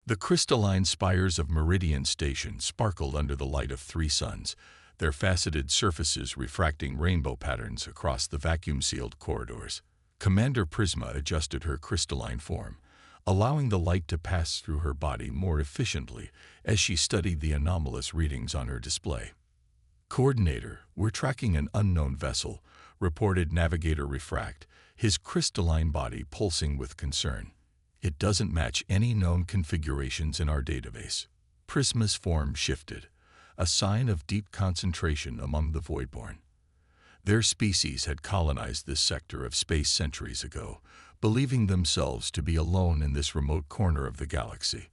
The crystalline spires of Meridian Station sparkled under the light of three suns, their faceted surfaces refracting rainbow patterns across the vacuum-sealed corridors. Commander Prisma adjusted her crystalline form, allowing the light to pass through her body more efficiently as she studied the anomalous readings on her display. "Coordinator, we're tracking an unknown vessel," reported Navigator Refract, his crystalline body pulsing with concern. "It doesn't match any known configurations in our database." Prisma's form shifted, a sign of deep concentration among the Voidborn. Their species had colonized this sector of space centuries ago, believing themselves to be alone in this remote corner of the galaxy.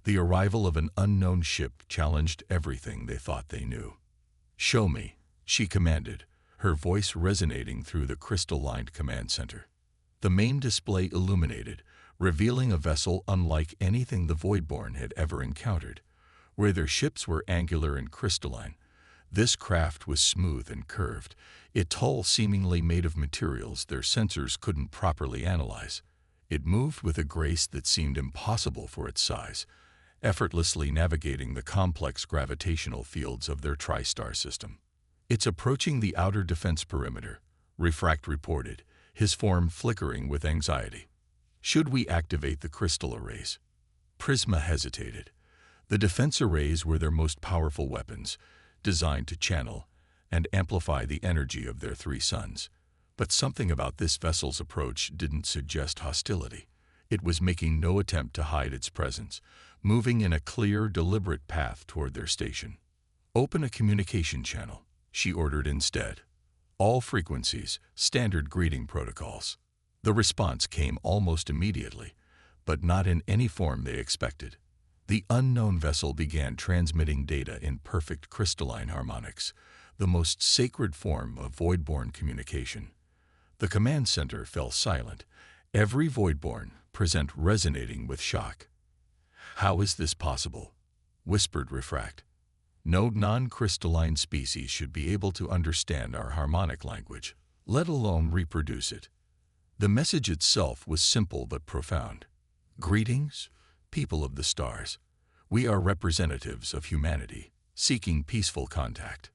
The arrival of an unknown ship challenged everything they thought they knew. "Show me," she commanded, her voice resonating through the crystal-lined command center. The main display illuminated, revealing a vessel unlike anything the Voidborn had ever encountered. Where their ships were angular and crystalline, this craft was smooth and curved, its hull seemingly made of materials their sensors couldn't properly analyze. It moved with a grace that seemed impossible for its size, effortlessly navigating the complex gravitational fields of their tri-star system. "It's approaching the outer defense perimeter," Refract reported, his form flickering with anxiety. "Should we activate the crystal arrays?" Prisma hesitated. The defense arrays were their most powerful weapons, designed to channel and amplify the energy of their three suns. But something about this vessel's approach didn't suggest hostility. It was making no attempt to hide its presence, moving in a clear, deliberate path toward their station. "Open a communication channel," she ordered instead. "All frequencies, standard greeting protocols." The response came almost immediately, but not in any form they expected. The unknown vessel began transmitting data in perfect crystalline harmonics, the most sacred form of Voidborn communication. The command center fell silent, every Voidborn present resonating with shock. "How is this possible?" whispered Refract. "No non-crystalline species should be able to understand our harmonic language, let alone reproduce it." The message itself was simple but profound. "Greetings, people of the stars. We are representatives of humanity, seeking peaceful contact."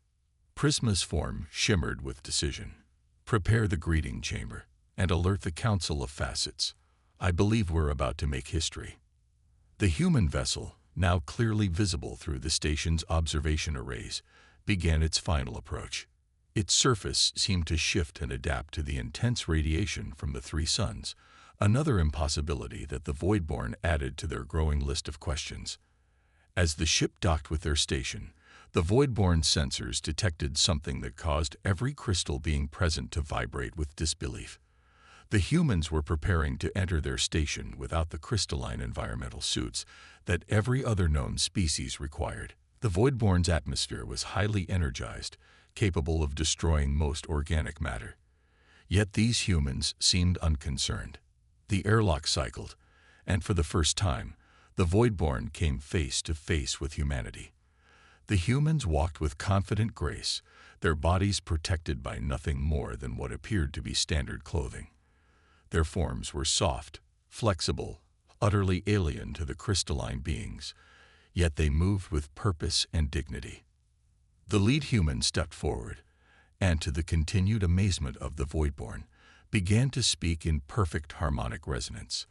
Prisma's form shimmered with decision. "Prepare the greeting chamber and alert the Council of Facets. I believe we're about to make history." The human vessel, now clearly visible through the station's observation arrays, began its final approach. Its surface seemed to shift and adapt to the intense radiation from the three suns, another impossibility that the Voidborn added to their growing list of questions. As the ship docked with their station, the Voidborn sensors detected something that caused every crystal being present to vibrate with disbelief. The humans were preparing to enter their station without the crystalline environmental suits that every other known species required. The Voidborn's atmosphere was highly energized, capable of destroying most organic matter. Yet these humans seemed unconcerned. The airlock cycled, and for the first time, the Voidborn came face to face with humanity. The humans walked with confident grace, their bodies protected by nothing more than what appeared to be standard clothing. Their forms were soft, flexible, utterly alien to the crystalline beings, yet they moved with purpose and dignity. The lead human stepped forward, and to the continued amazement of the Voidborn, began to speak in perfect harmonic resonance.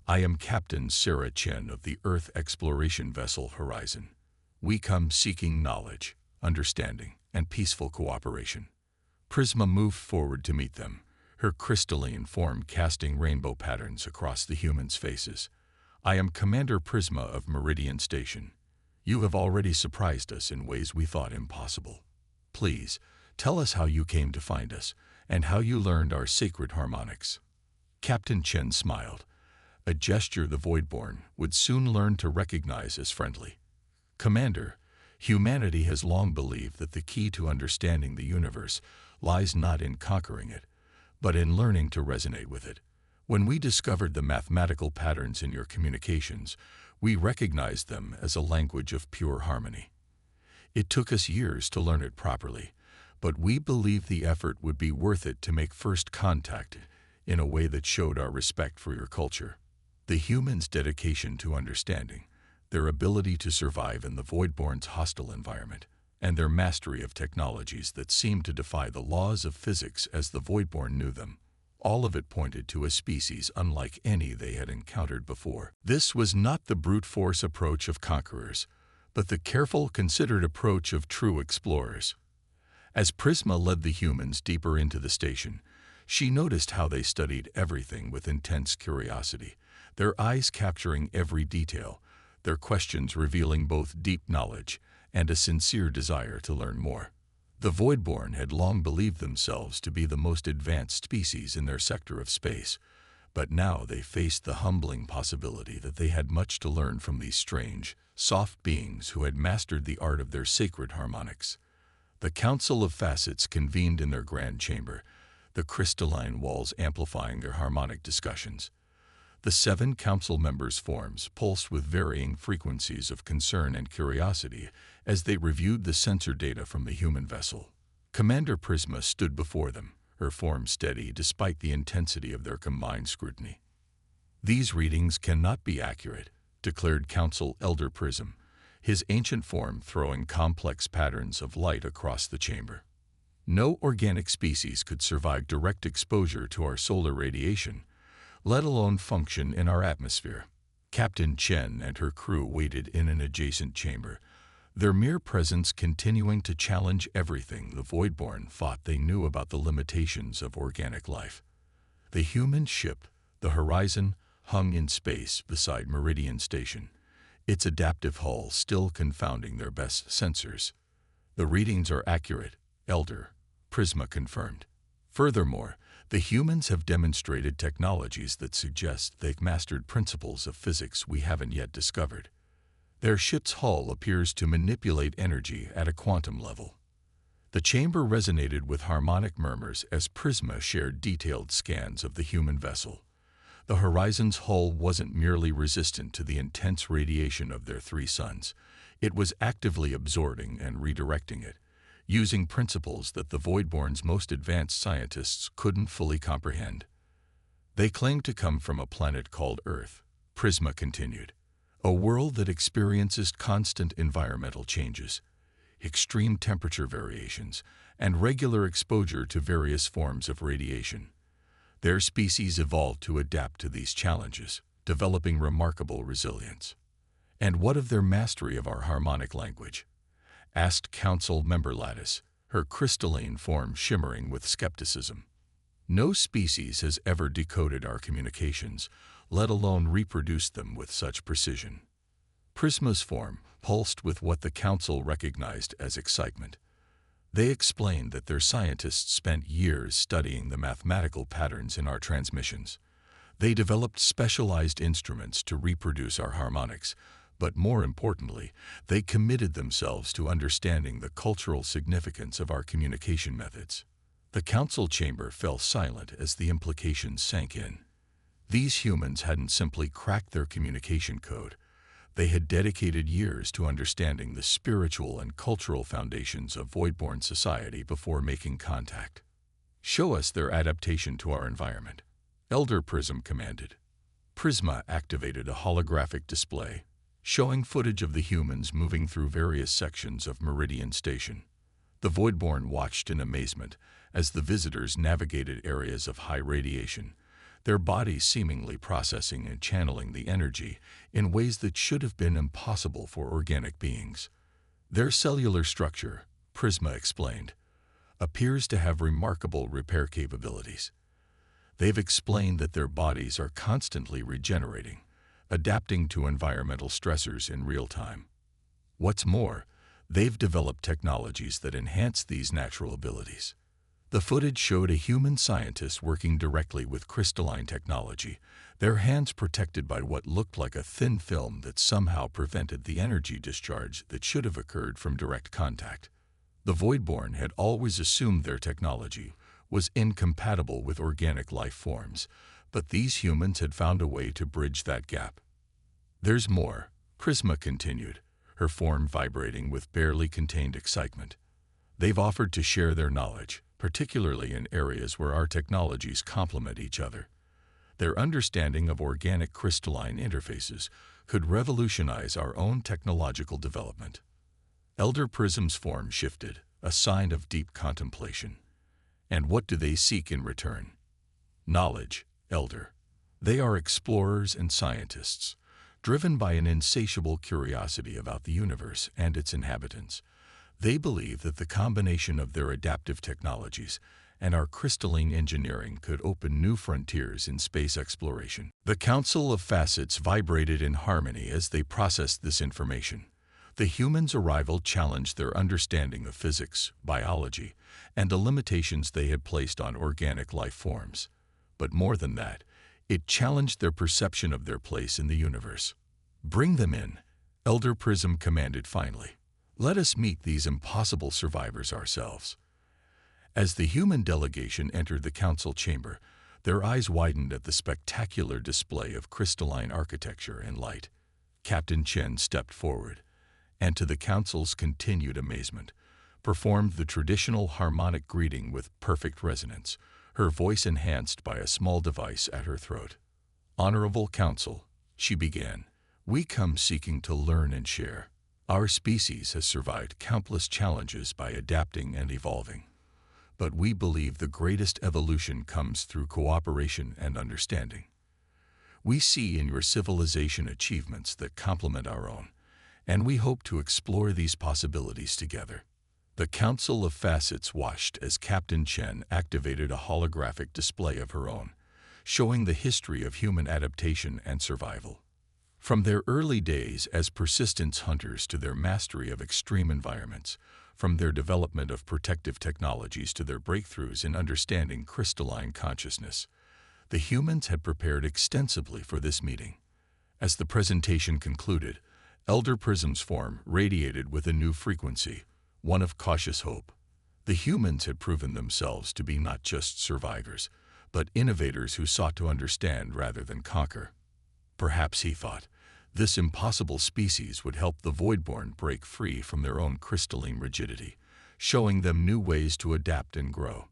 "I am Captain Sarah Chen of the Earth exploration vessel Horizon. We come seeking knowledge, understanding, and peaceful cooperation." Prisma moved forward to meet them, her crystalline form casting rainbow patterns across the humans' faces. "I am Commander Prisma of Meridian Station. You have already surprised us in ways we thought impossible. Please, tell us how you came to find us, and how you learned our sacred harmonics." Captain Chen smiled, a gesture the Voidborn would soon learn to recognize as friendly. "Commander, humanity has long believed that the key to understanding the universe lies not in conquering it, but in learning to resonate with it. When we discovered the mathematical patterns in your communications, we recognized them as a language of pure harmony. It took us years to learn it properly, but we believed the effort would be worth it to make first contact in a way that showed our respect for your culture." The humans' dedication to understanding, their ability to survive in the Voidborn's hostile environment, and their mastery of technologies that seemed to defy the laws of physics as the Voidborn knew them. All of it pointed to a species unlike any they had encountered before. This was not the brute force approach of conquerors, but the careful, considered approach of true explorers. As Prisma led the humans deeper into the station, she noticed how they studied everything with intense curiosity, their eyes capturing every detail, their questions revealing both deep knowledge and a sincere desire to learn more. The Voidborn had long believed themselves to be the most advanced species in their sector of space, but now they faced the humbling possibility that they had much to learn from these strange, soft beings who had mastered the art of their sacred harmonics. The Council of Facets convened in their grand chamber, the crystalline walls amplifying their harmonic discussions. The 7 council members' forms pulsed with varying frequencies of concern and curiosity as they reviewed the sensor data from the human vessel. Commander Prisma stood before them, her form steady despite the intensity of their combined scrutiny. "These readings cannot be accurate," declared Council Elder Prism, his ancient form throwing complex patterns of light across the chamber. "No organic species could survive direct exposure to our solar radiation, let alone function in our atmosphere." Captain Chen and her crew waited in an adjacent chamber, their mere presence continuing to challenge everything the Voidborn thought they knew about the limitations of organic life. The human ship, the Horizon, hung in space beside Meridian Station, its adaptive hull still confounding their best sensors. "The readings are accurate," Elder Prisma confirmed. "Furthermore, the humans have demonstrated technologies that suggest they've mastered principles of physics we haven't yet discovered. Their ship's hull appears to manipulate energy at a quantum level." The chamber resonated with harmonic murmurs as Prisma shared detailed scans of the human vessel. The Horizon's hull wasn't merely resistant to the intense radiation of their 3 suns. It was actively absorbing and redirecting it, using principles that the Voidborn's most advanced scientists couldn't fully comprehend. "They claim to come from a planet called Earth," Prisma continued, "a world that experiences constant environmental changes, extreme temperature variations, and regular exposure to various forms of radiation. Their species evolved to adapt to these challenges, developing remarkable resilience." "And what of their mastery of our harmonic language?" asked Council Member Lattice, her crystalline form shimmering with skepticism. "No species has ever decoded our communications, let alone reproduced them with such precision." Prisma's form pulsed with what the Council recognized as excitement. They explained that their scientists spent years studying the mathematical patterns in our transmissions. They developed specialized instruments to reproduce our harmonics, but more importantly, they committed themselves to understanding the cultural significance of our communication methods. The council chamber fell silent as the implications sank in. These humans hadn't simply cracked their communication code. They had dedicated years to understanding the spiritual and cultural foundations of Voidborn society before making contact. "Show us their adaptation to our environment," Elder Prism commanded. Prisma activated a holographic display, showing footage of the humans moving through various sections of Meridian Station. The Voidborn watched in amazement as the visitors navigated areas of high radiation, their bodies seemingly processing and channeling the energy in ways that should have been impossible for organic beings. "Their cellular structure," Prisma explained, "appears to have remarkable repair capabilities. They've explained that their bodies are constantly regenerating, adapting to environmental stressors in real time. What's more, they've developed technologies that enhance these natural abilities." The footage showed a human scientist working directly with crystalline technology, their hands protected by what looked like a thin film that somehow prevented the energy discharge that should have occurred from direct contact. The Voidborn had always assumed their technology was incompatible with organic life forms, but these humans had found a way to bridge that gap. "There's more," Prisma continued, her form vibrating with barely contained excitement. "They've offered to share their knowledge, particularly in areas where our technologies complement each other. Their understanding of organic crystalline interfaces could revolutionize our own technological development. Elder Prism's form shifted, a sign of deep contemplation. And what do they seek in return? Knowledge, Elder. They are explorers and scientists, driven by an insatiable curiosity about the universe and its inhabitants. They believe that the combination of their adaptive technologies and our crystalline engineering could open new frontiers in space exploration. The Council of Facets vibrated in harmony as they processed this information. The humans' arrival challenged their understanding of physics, biology, and the limitations they had placed on organic life forms. But more than that, it challenged their perception of their place in the universe. "Bring them in," Elder Prism commanded finally. "Let us meet these impossible survivors ourselves." As the human delegation entered the council chamber, their eyes widened at the spectacular display of crystalline architecture and light. Captain Chen stepped forward, and to the council's continued amazement, performed the traditional harmonic greeting with perfect resonance, her voice enhanced by a small device at her throat. "Honorable Council," she began, "we come seeking to learn and share. Our species has survived countless challenges by adapting and evolving. But we believe the greatest evolution comes through cooperation and understanding. We see in your civilization achievements that complement our own, and we hope to explore these possibilities together." The Council of Facets watched as Captain Chen activated a holographic display of her own, showing the history of human adaptation and survival. From their early days as persistence hunters to their mastery of extreme environments, from their development of protective technologies to their breakthroughs in understanding crystalline consciousness, the humans had prepared extensively for this meeting. As the presentation concluded, Elder Prism's form radiated with a new frequency, one of cautious hope. The humans had proven themselves to be not just survivors, but innovators who sought to understand rather than conquer. Perhaps, he thought, this impossible species would help the Voidborn break free from their own crystalline rigidity, showing them new ways to adapt and grow.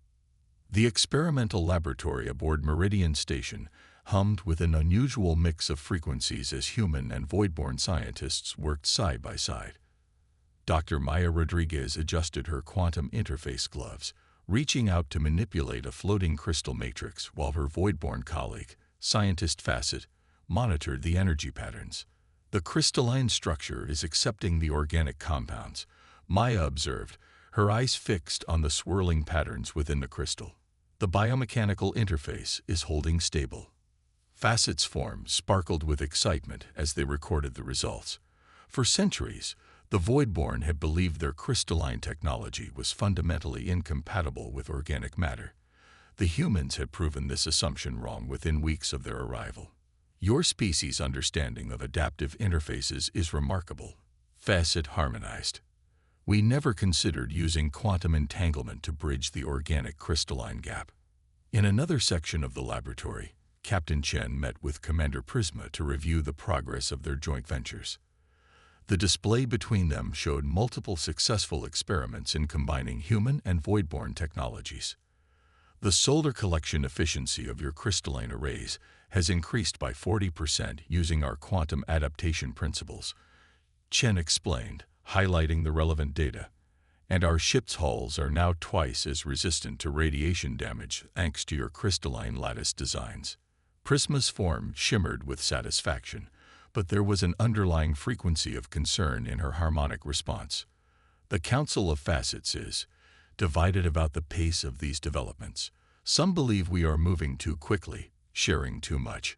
The experimental laboratory aboard Meridian Station hummed with an unusual mix of frequencies as human and Voidborn scientists worked side by side. Dr. Maya Rodriguez adjusted her quantum interface gloves, reaching out to manipulate a floating crystal matrix while her Voidborn colleague, Scientist Facet, monitored the energy patterns. "The crystalline structure is accepting the organic compounds," Maya observed, her eyes fixed on the swirling patterns within the crystal. "The biomechanical interface is holding stable." Facet's form sparkled with excitement as they recorded the results. For centuries, the Voidborn had believed their crystalline technology was fundamentally incompatible with organic matter. The humans had proven this assumption wrong within weeks of their arrival. "Your species' understanding of adaptive interfaces is remarkable," Facet harmonized. "We never considered using quantum entanglement to bridge the organic crystalline gap." In another section of the laboratory, Captain Chen met with Commander Prisma to review the progress of their joint ventures. The display between them showed multiple successful experiments in combining human and Voidborn technologies. "The solar collection efficiency of your crystalline arrays has increased by 40% using our quantum adaptation principles," Chen explained, highlighting the relevant data. "And our ship's hulls are now twice as resistant to radiation damage thanks to your crystalline lattice designs." Prisma's form shimmered with satisfaction, but there was an underlying frequency of concern in her harmonic response. "The Council of Facets is divided about the pace of these developments. Some believe we are moving too quickly, sharing too much."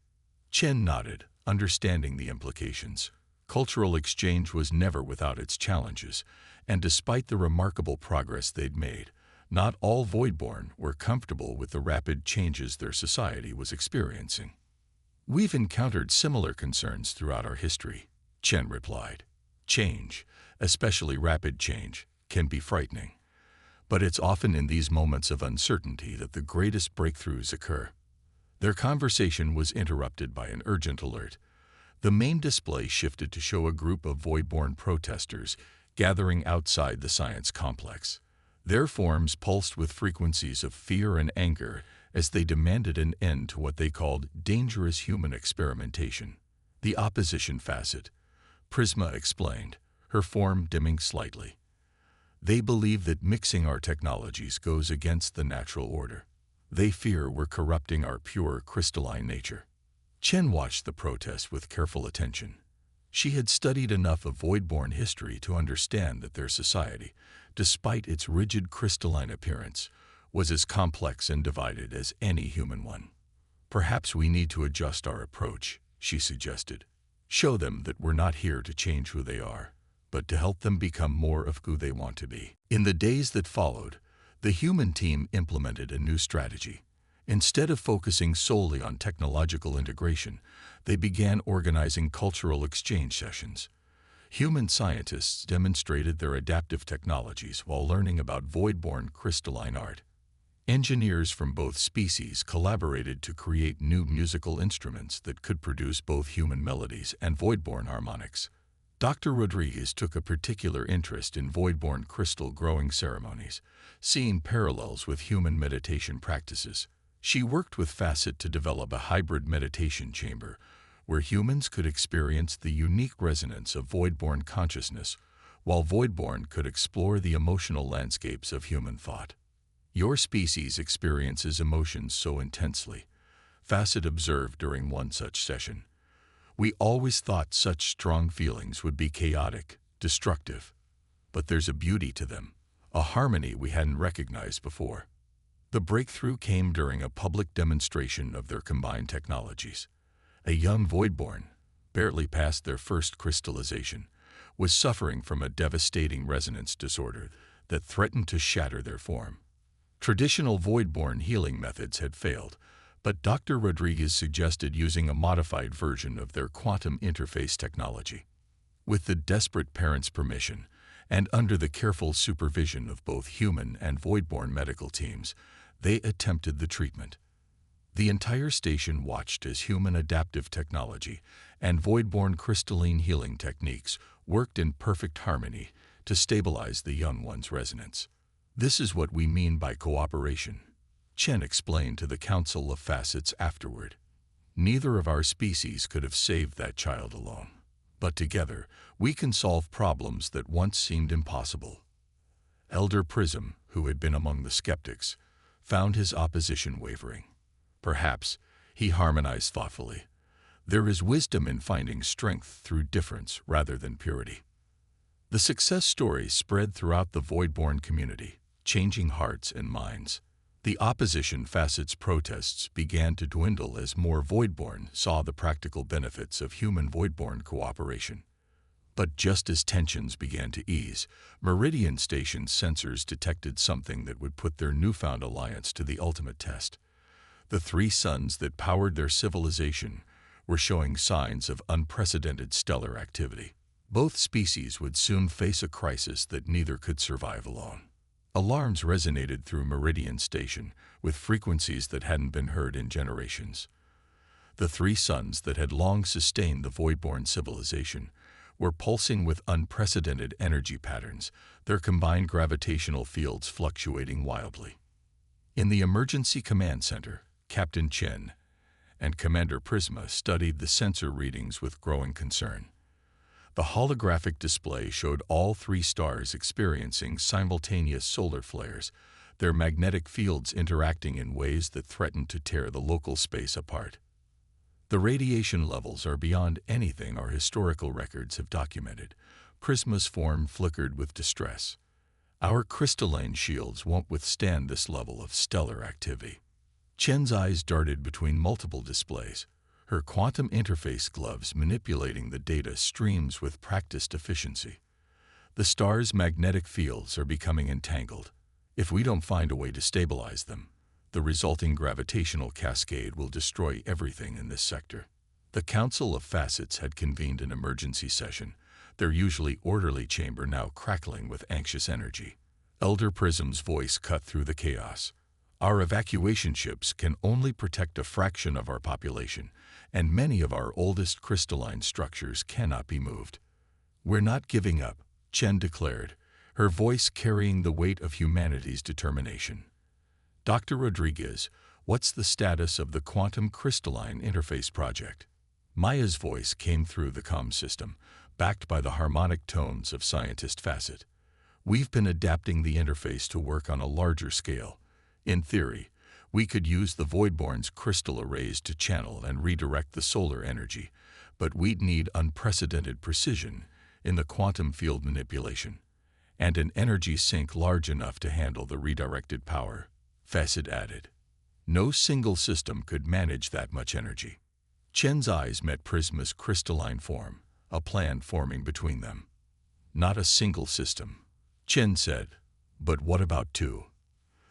Chen nodded, understanding the implications. Cultural exchange was never without its challenges, and despite the remarkable progress they'd made, not all Voidborn were comfortable with the rapid changes their society was experiencing. "We've encountered similar concerns throughout our history," Chen replied. "Change, especially rapid change, can be frightening. But it's often in these moments of uncertainty that the greatest breakthroughs occur." Their conversation was interrupted by an urgent alert. The main display shifted to show a group of Voidborn protesters gathering outside the science complex. Their forms pulsed with frequencies of fear and anger as they demanded an end to what they called dangerous human experimentation. The opposition facet, Prisma explained, her form dimming slightly. They believe that mixing our technologies goes against the natural order. They fear we're corrupting our pure crystalline nature. Chen watched the protest with careful attention. She had studied enough of void-born history to understand that their society, despite its rigid crystalline appearance, was as complex and divided as any human one. Perhaps we need to adjust our approach, she suggested. Show them that we're not here to change who they are, but to help them become more of who they want to be. In the days that followed, the human team implemented a new strategy. Instead of focusing solely on technological integration, they began organizing cultural exchange sessions. Human scientists demonstrated their adaptive technologies while learning about void-born crystalline art. Engineers from both species collaborated to create new musical instruments that could produce both human melodies and void-born harmonics. Dr. Rodriguez took a particular interest in void-born crystal growing ceremonies, seeing parallels with human meditation practices. She worked with Facet to develop a hybrid meditation chamber where humans could experience the unique resonance of void-born consciousness, while void-born could explore the emotional landscapes of human thought. Your species experiences emotions so intensely, Facet observed during one such session. We always thought such strong feelings would be chaotic, destructive. But there's a beauty to them, a harmony we hadn't recognized before. The breakthrough came during a public demonstration of their combined technologies. A young voidborn, barely past their first crystallization, was suffering from a devastating resonance disorder that threatened to shatter their form. Traditional void-born healing methods had failed, but Dr. Rodriguez suggested using a modified version of their quantum interface technology. With the desperate parents' permission, and under the careful supervision of both human and void-born medical teams, they attempted the treatment. The entire station watched as human adaptive technology and void-born crystalline healing techniques worked in perfect harmony to stabilize the young one's resonance. This is what we mean by cooperation, Chen explained to the Council of Facets afterward. Neither of our species could have saved that child alone, but together we can solve problems that once seemed impossible. Elder Prism, who had been among the skeptics, found his opposition wavering. Perhaps, he harmonized thoughtfully, there is wisdom in finding strength through difference rather than purity. The success story spread throughout the void-born community, changing hearts and minds. The opposition Facets protests began to dwindle as more void-born saw the practical benefits of human void-born cooperation. But just as tensions began to ease, Meridian Station's sensors detected something that would put their newfound alliance to the ultimate test. The three suns that powered their civilization were showing signs of unprecedented stellar activity. Both species would soon face a crisis that neither could survive alone. Alarms resonated through Meridian Station with frequencies that hadn't been heard in generations. The three suns that had long sustained the void-born civilization were pulsing with unprecedented energy patterns, their combined gravitational fields fluctuating wildly. In the Emergency Command Center, Captain Chen and Commander Prisma studied the sensor readings with growing concern. The holographic display showed all three stars experiencing simultaneous solar flares, their magnetic fields interacting in ways that threatened to tear the local space apart. The radiation levels are beyond anything our historical records have documented. Prisma's form flickered with distress. Our crystalline shields won't withstand this level of stellar activity. Chen's eyes darted between multiple displays, her quantum interface gloves manipulating the data streams with practiced efficiency. The star's magnetic fields are becoming entangled. If we don't find a way to stabilize them, the resulting gravitational cascade will destroy everything in this sector. The Council of Facets had convened an emergency session, their usually orderly chamber now crackling with anxious energy. Elder Prism's voice cut through the chaos. Our evacuation ships can only protect a fraction of our population, and many of our oldest crystalline structures cannot be moved. We're not giving up, Chen declared, her voice carrying the weight of humanity's determination. Dr. Rodriguez, what's the status of the Quantum Crystalline Interface Project? Maya's voice came through the comm system, backed by the harmonic tones of scientist Facet. We've been adapting the interface to work on a larger scale. In theory, we could use the Voidborn's crystal arrays to channel and redirect the solar energy, but we'd need unprecedented precision in the quantum field manipulation, and an energy sink large enough to handle the redirected power, Facet added. No single system could manage that much energy. Chen's eyes met Prisma's crystalline form, a plan forming between them. Not a single system, Chen said. But what about two?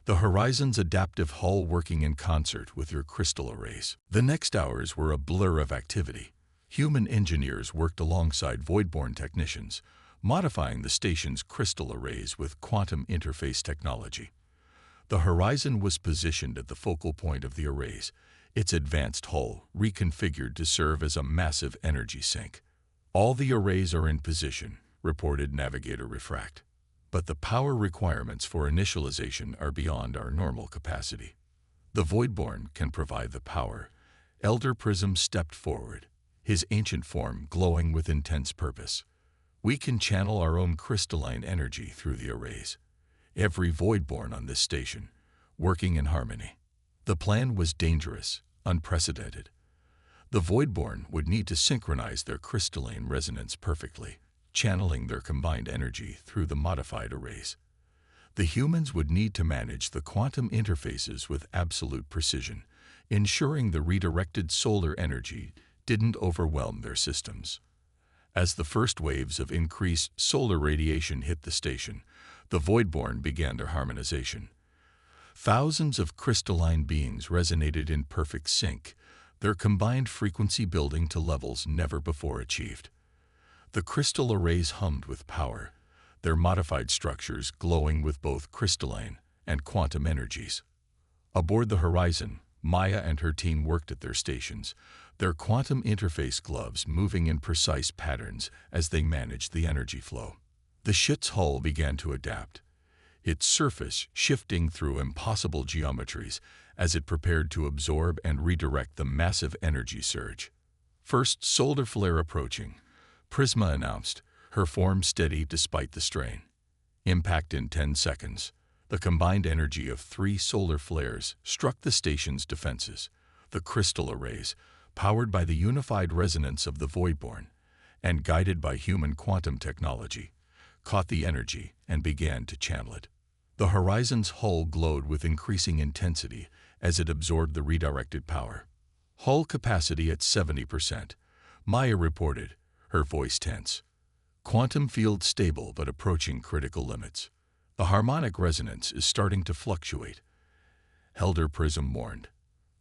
The Horizon's adaptive hull working in concert with your crystal arrays. The next hours were a blur of activity. Human engineers worked alongside Voidborn technicians, modifying the station's crystal arrays with quantum interface technology. The Horizon was positioned at the focal point of the arrays, its advanced hull reconfigured to serve as a massive energy sink. All the arrays are in position, reported Navigator Refract. But the power requirements for initialization are beyond our normal capacity. The Voidborn can provide the power. Elder Prism stepped forward, his ancient form glowing with intense purpose. We can channel our own crystalline energy through the arrays. Every Voidborn on this station, working in harmony. The plan was dangerous, unprecedented. The Voidborn would need to synchronize their crystalline resonance perfectly, channeling their combined energy through the modified arrays. The humans would need to manage the quantum interfaces with absolute precision, ensuring the redirected solar energy didn't overwhelm their systems. As the first waves of increased solar radiation hit the station, the Voidborn began their harmonization. Thousands of crystalline beings resonated in perfect sync, their combined frequency building to levels never before achieved. The crystal arrays hummed with power, their modified structures glowing with both crystalline and quantum energies. Aboard the Horizon, Maya and her team worked at their stations, their quantum interface gloves moving in precise patterns as they managed the energy flow. The ship's hull began to adapt, its surface shifting through impossible geometries as it prepared to absorb and redirect the massive energy surge. First solar flare approaching, Prisma announced, her form steady despite the strain. Impact in 10 seconds. The combined energy of 3 solar flares struck the station's defenses. The crystal arrays, powered by the unified resonance of the Voidborn and guided by human quantum technology, caught the energy and began to channel it. The Horizon's hull glowed with increasing intensity as it absorbed the redirected power. Hull capacity at 70%, Maya reported, her voice tense. Quantum field stable but approaching critical limits. The harmonic resonance is starting to fluctuate. Elder Prism warned.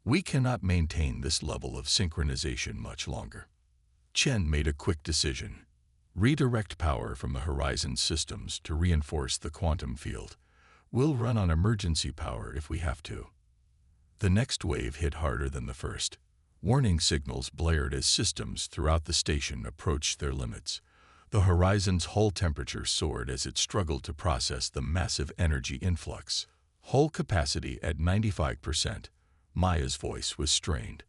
We cannot maintain this level of synchronization much longer. Chen made a quick decision. Redirect power from the Horizon systems to reinforce the quantum field. We'll run on emergency power if we have to. The next wave hit harder than the first. Warning signals blared as systems throughout the station approached their limits. The Horizon's hull temperature soared as it struggled to process the massive energy influx. Hull capacity at 95%. Maya's voice was strained.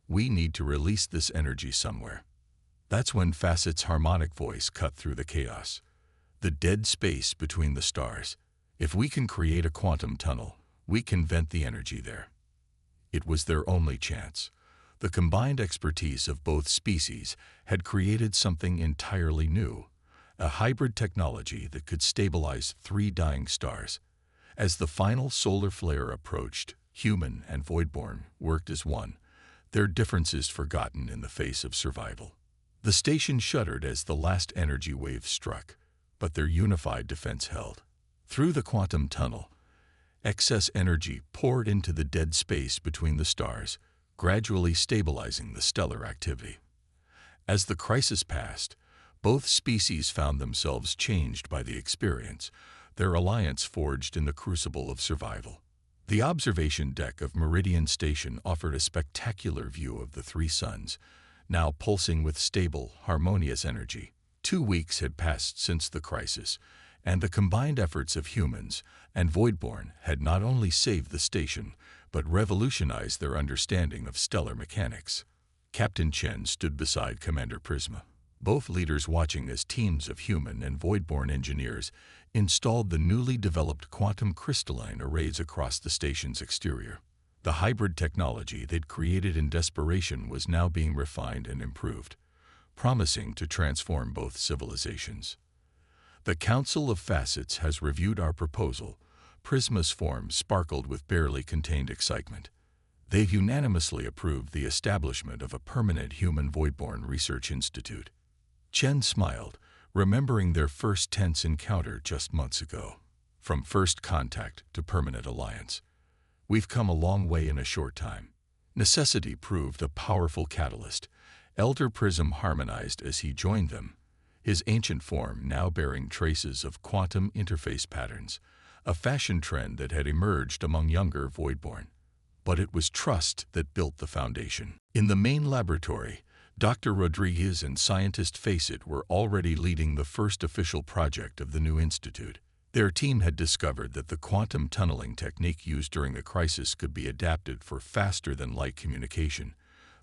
We need to release this energy somewhere. That's when Facet's harmonic voice cut through the chaos. The dead space between the stars. If we can create a quantum tunnel, we can vent the energy there. It was their only chance. The combined expertise of both species had created something entirely new, a hybrid technology that could stabilize 3 dying stars. As the final solar flare approached, human and Voidborn worked as one, their differences forgotten in the face of survival. The station shuddered as the last energy wave struck, but their unified defense held. Through the quantum tunnel, excess energy poured into the dead space between the stars, gradually stabilizing the stellar activity. As the crisis passed, both species found themselves changed by the experience, their alliance forged in the crucible of survival. The observation deck of Meridian Station offered a spectacular view of the 3 suns, now pulsing with stable, harmonious energy. 2 weeks had passed since the crisis, and the combined efforts of humans and Voidborn had not only saved the station, but revolutionized their understanding of stellar mechanics. Captain Chen stood beside Commander Prisma, both leaders watching as teams of human and void-born engineers installed the newly developed quantum crystalline arrays across the station's exterior. The hybrid technology they'd created in desperation was now being refined and improved, promising to transform both civilizations. The Council of Facets has reviewed our proposal. Prisma's form sparkled with barely contained excitement. They've unanimously approved the establishment of a permanent human void-born research institute. Chen smiled, remembering their first tense encounter just months ago. From first contact to permanent alliance, we've come a long way in a short time. Necessity proved a powerful catalyst. Elder Prism harmonized as he joined them, his ancient form now bearing traces of quantum interface patterns, a fashion trend that had emerged among younger voidborn. But it was trust that built the foundation. In the main laboratory, Dr. Rodriguez and scientist Facet were already leading the first official project of the new institute. Their team had discovered that the quantum tunneling technique used during the crisis could be adapted for faster-than-light communication,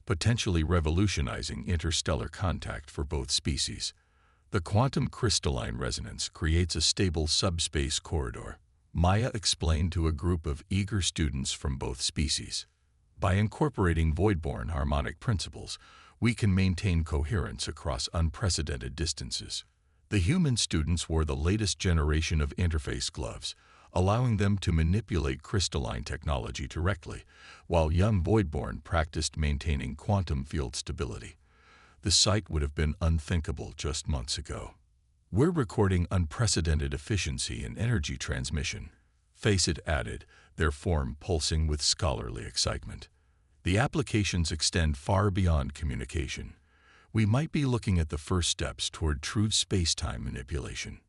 potentially revolutionizing interstellar contact for both species. The quantum crystalline resonance creates a stable subspace corridor, Maya explained to a group of eager students from both species. By incorporating voidborn harmonic principles, we can maintain coherence across unprecedented distances. The human students wore the latest generation of interface gloves, allowing them to manipulate crystalline technology directly, while young voidborn practiced maintaining quantum field stability. The sight would have been unthinkable just months ago. We're recording unprecedented efficiency in energy transmission, Facet added, their form pulsing with scholarly excitement. The applications extend far beyond communication. We might be looking at the first steps toward true space-time manipulation.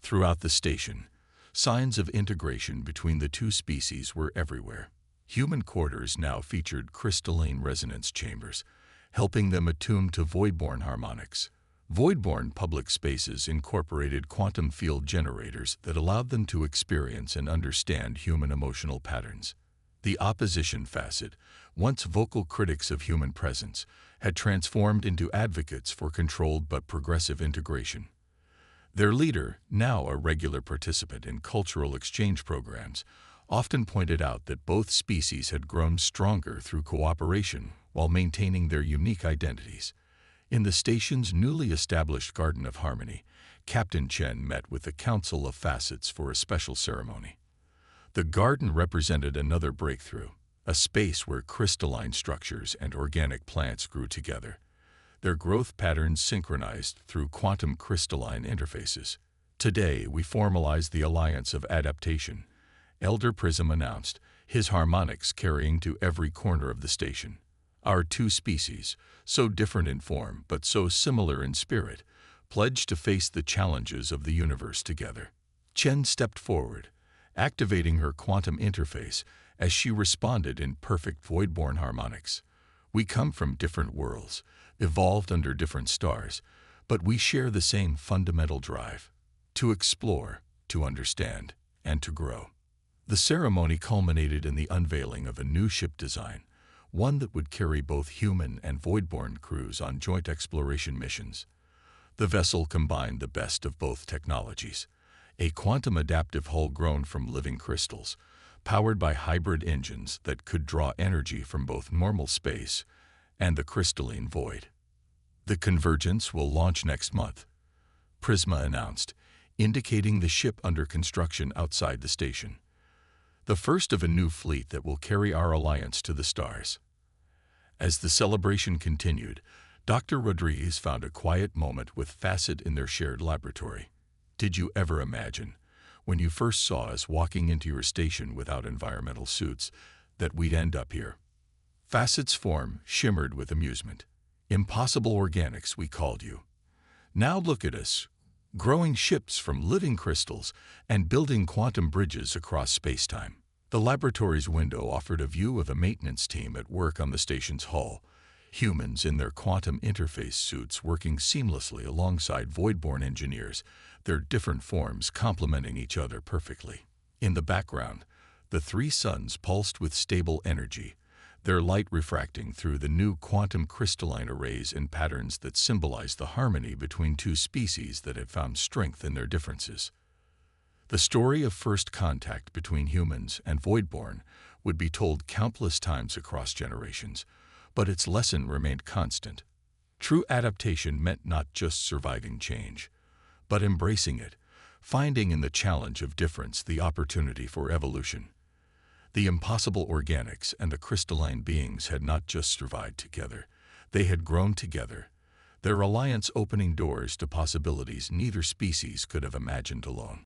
Throughout the station, signs of integration between the two species were everywhere. Human quarters now featured crystalline resonance chambers, helping them attune to voidborn harmonics. Voidborn public spaces incorporated quantum field generators that allowed them to experience and understand human emotional patterns. The opposition facet, once vocal critics of human presence, had transformed into advocates for controlled but progressive integration. Their leader, now a regular participant in cultural exchange programs, often pointed out that both species had grown stronger through cooperation while maintaining their unique identities. In the station's newly established Garden of Harmony, Captain Chen met with the Council of Facets for a special ceremony. The garden represented another breakthrough, a space where crystalline structures and organic plants grew together, their growth patterns synchronized through quantum crystalline interfaces. Today, we formalize the alliance of adaptation, Elder Prism announced, his harmonics carrying to every corner of the station. Our two species, so different in form but so similar in spirit, pledged to face the challenges of the universe together. Chen stepped forward, activating her quantum interface as she responded in perfect voidborn harmonics. We come from different worlds, evolved under different stars, but we share the same fundamental drive: to explore, to understand, and to grow. The ceremony culminated in the unveiling of a new ship design, one that would carry both human and voidborn crews on joint exploration missions. The vessel combined the best of both technologies: a quantum adaptive hull grown from living crystals, powered by hybrid engines that could draw energy from both normal space and the crystalline void. The Convergence will launch next month, Prisma announced, indicating the ship under construction outside the station. The first of a new fleet that will carry our alliance to the stars. As the celebration continued, Dr. Rodriguez found a quiet moment with Facet in their shared laboratory. Did you ever imagine, when you first saw us walking into your station without environmental suits, that we'd end up here? Facet's form shimmered with amusement. Impossible organics, we called you. Now look at us, growing ships from living crystals and building quantum bridges across space-time. The laboratory's window offered a view of a maintenance team at work on the station's hull, humans in their quantum interface suits working seamlessly alongside voidborn engineers, their different forms complementing each other perfectly. In the background, the three suns pulsed with stable energy, their light refracting through the new quantum crystalline arrays in patterns that symbolize the harmony between two species that had found strength in their differences. The story of first contact between humans and Voidborn would be told countless times across generations, but its lesson remained constant. True adaptation meant not just surviving change, but embracing it, finding in the challenge of difference the opportunity for evolution. The impossible organics and the crystalline beings had not just survived together, they had grown together, their alliance opening doors to possibilities neither species could have imagined alone.